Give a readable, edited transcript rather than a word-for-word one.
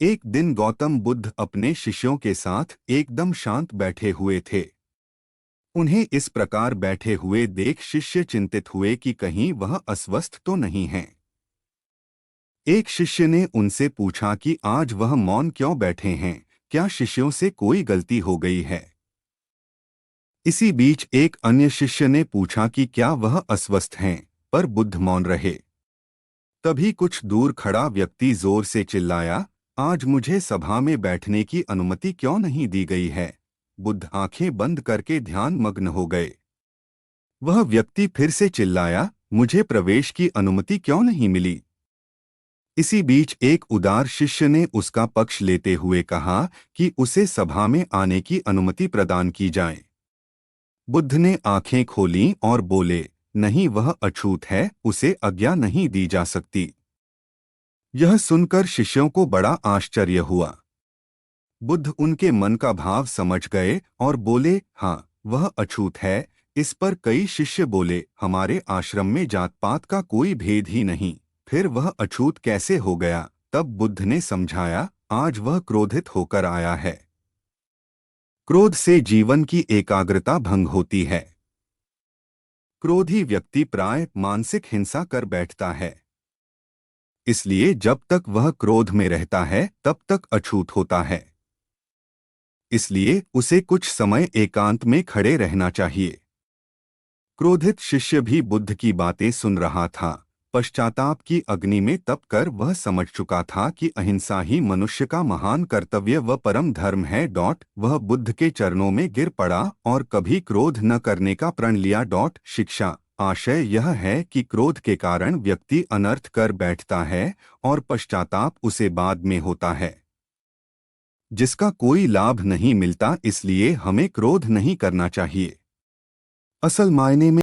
एक दिन गौतम बुद्ध अपने शिष्यों के साथ एकदम शांत बैठे हुए थे। उन्हें इस प्रकार बैठे हुए देख शिष्य चिंतित हुए कि कहीं वह अस्वस्थ तो नहीं हैं। एक शिष्य ने उनसे पूछा कि आज वह मौन क्यों बैठे हैं, क्या शिष्यों से कोई गलती हो गई है। इसी बीच एक अन्य शिष्य ने पूछा कि क्या वह अस्वस्थ हैं, पर बुद्ध मौन रहे। तभी कुछ दूर खड़ा व्यक्ति जोर से चिल्लाया, आज मुझे सभा में बैठने की अनुमति क्यों नहीं दी गई है। बुद्ध आंखें बंद करके ध्यान मग्न हो गए। वह व्यक्ति फिर से चिल्लाया, मुझे प्रवेश की अनुमति क्यों नहीं मिली। इसी बीच एक उदार शिष्य ने उसका पक्ष लेते हुए कहा कि उसे सभा में आने की अनुमति प्रदान की जाए। बुद्ध ने आंखें खोलीं और बोले, नहीं, वह अछूत है, उसे आज्ञा नहीं दी जा सकती। यह सुनकर शिष्यों को बड़ा आश्चर्य हुआ। बुद्ध उनके मन का भाव समझ गए और बोले, हाँ, वह अछूत है। इस पर कई शिष्य बोले, हमारे आश्रम में जात पात का कोई भेद ही नहीं, फिर वह अछूत कैसे हो गया। तब बुद्ध ने समझाया, आज वह क्रोधित होकर आया है। क्रोध से जीवन की एकाग्रता भंग होती है। क्रोधी व्यक्ति प्राय मानसिक हिंसा कर बैठता है। इसलिए जब तक वह क्रोध में रहता है तब तक अछूत होता है। इसलिए उसे कुछ समय एकांत में खड़े रहना चाहिए। क्रोधित शिष्य भी बुद्ध की बातें सुन रहा था। पश्चाताप की अग्नि में तप कर वह समझ चुका था कि अहिंसा ही मनुष्य का महान कर्तव्य व परम धर्म है। वह बुद्ध के चरणों में गिर पड़ा और कभी क्रोध न करने का प्रण लिया। शिक्षा आशय यह है कि क्रोध के कारण व्यक्ति अनर्थ कर बैठता है और पश्चाताप उसे बाद में होता है, जिसका कोई लाभ नहीं मिलता। इसलिए हमें क्रोध नहीं करना चाहिए। असल मायने में